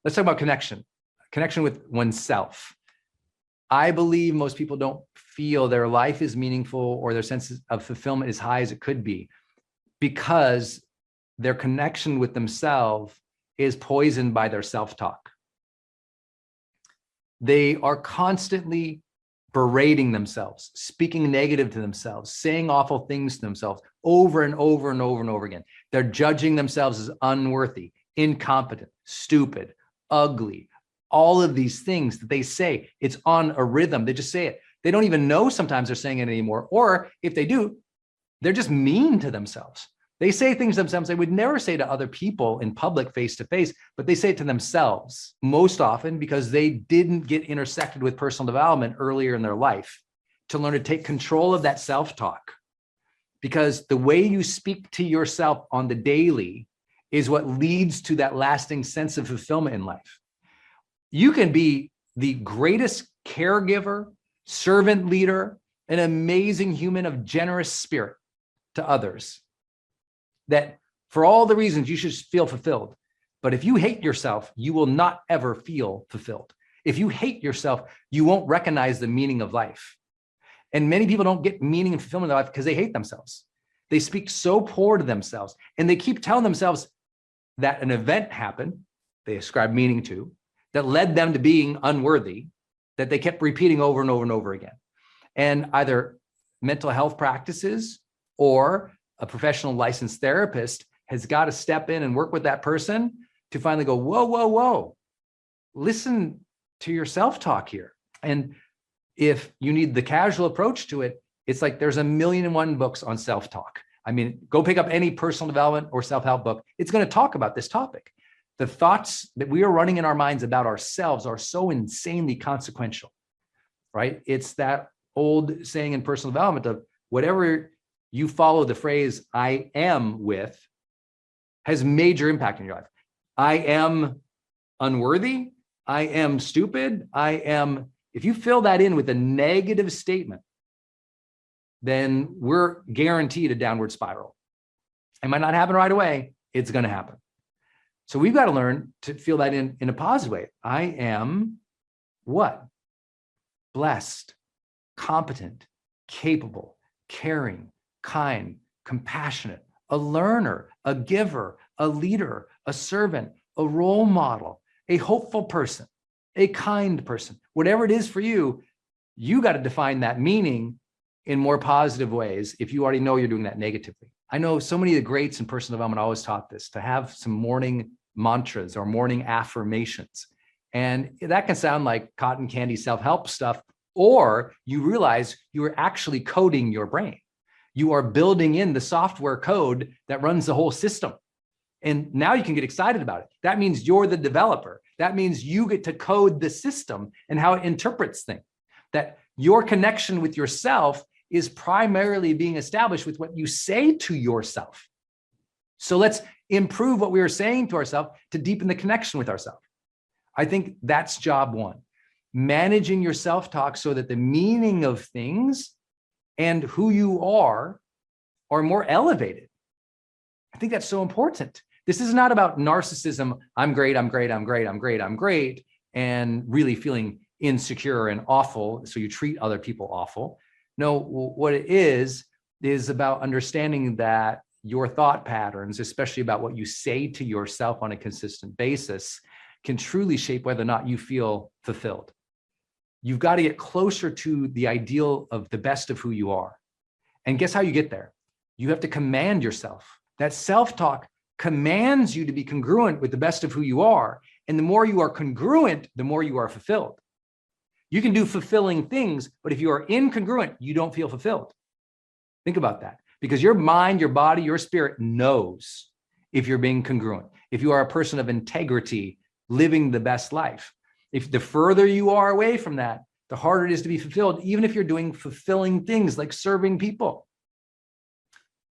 let's talk about connection with oneself. I believe most people don't feel their life is meaningful or their sense of fulfillment as high as it could be because their connection with themselves is poisoned by their self-talk. They are constantly berating themselves, speaking negative to themselves, saying awful things to themselves over and over and over and over again. They're judging themselves as unworthy, incompetent, stupid, ugly, all of these things that they say. It's on a rhythm. They just say it. They don't even know sometimes they're saying it anymore. Or if they do, they're just mean to themselves. They say things to themselves they would never say to other people in public face to face, but they say it to themselves most often because they didn't get intersected with personal development earlier in their life to learn to take control of that self-talk. Because the way you speak to yourself on the daily is what leads to that lasting sense of fulfillment in life. You can be the greatest caregiver, servant leader, an amazing human of generous spirit to others, that for all the reasons you should feel fulfilled. But if you hate yourself, you will not ever feel fulfilled. If you hate yourself, you won't recognize the meaning of life. And many people don't get meaning and fulfillment in life because they hate themselves. They speak so poor to themselves and they keep telling themselves that an event happened, they ascribe meaning to, that led them to being unworthy, that they kept repeating over and over and over again. And either mental health practices or a professional licensed therapist has got to step in and work with that person to finally go, whoa, whoa, whoa, listen to your self-talk here. And if you need the casual approach to it, it's like there's 1,000,001 books on self-talk. I mean, go pick up any personal development or self-help book. It's going to talk about this topic. The thoughts that we are running in our minds about ourselves are so insanely consequential, right? It's that old saying in personal development of whatever you follow the phrase I am with has major impact in your life. I am unworthy. I am stupid. I am, if you fill that in with a negative statement, then we're guaranteed a downward spiral. It might not happen right away. It's going to happen. So we've got to learn to feel that in a positive way. I am what? Blessed, competent, capable, caring, kind, compassionate, a learner, a giver, a leader, a servant, a role model, a hopeful person, a kind person. Whatever it is for you, you got to define that meaning in more positive ways if you already know you're doing that negatively. I know so many of the greats in personal development always taught this, to have some morning mantras or morning affirmations. And that can sound like cotton candy self-help stuff, or you realize you are actually coding your brain. You are building in the software code that runs the whole system. And now you can get excited about it. That means you're the developer. That means you get to code the system and how it interprets things. That your connection with yourself is primarily being established with what you say to yourself. So let's improve what we are saying to ourselves to deepen the connection with ourselves. I think that's job one. Managing your self-talk so that the meaning of things and who you are more elevated. I think that's so important. This is not about narcissism. I'm great, I'm great, I'm great, I'm great, I'm great, and really feeling insecure and awful, so you treat other people awful. No, what it is about understanding that your thought patterns, especially about what you say to yourself on a consistent basis, can truly shape whether or not you feel fulfilled. You've got to get closer to the ideal of the best of who you are. And guess how you get there? You have to command yourself. That self-talk commands you to be congruent with the best of who you are. And the more you are congruent, the more you are fulfilled. You can do fulfilling things, but if you are incongruent, you don't feel fulfilled. Think about that, because your mind, your body, your spirit knows if you're being congruent, if you are a person of integrity, living the best life. If the further you are away from that, the harder it is to be fulfilled, even if you're doing fulfilling things like serving people.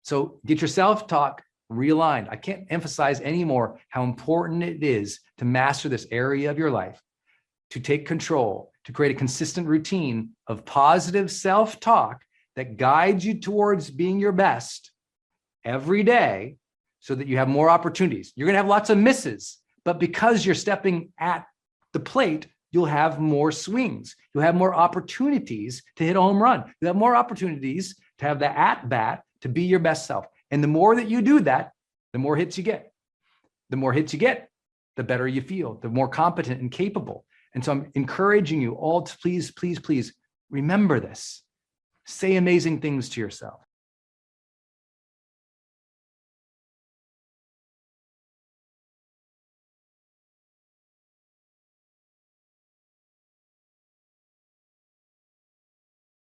So get your self-talk realigned. I can't emphasize anymore how important it is to master this area of your life, to take control, to create a consistent routine of positive self-talk that guides you towards being your best every day so that you have more opportunities. You're going to have lots of misses, But because you're stepping at the plate, you'll have more swings. You'll have more opportunities to hit a home run. You have more opportunities to have the at bat to be your best self. And the more that you do that, the more hits you get. The more hits you get, the better you feel, the more competent and capable. And so I'm encouraging you all to please, please, please remember this. Say amazing things to yourself.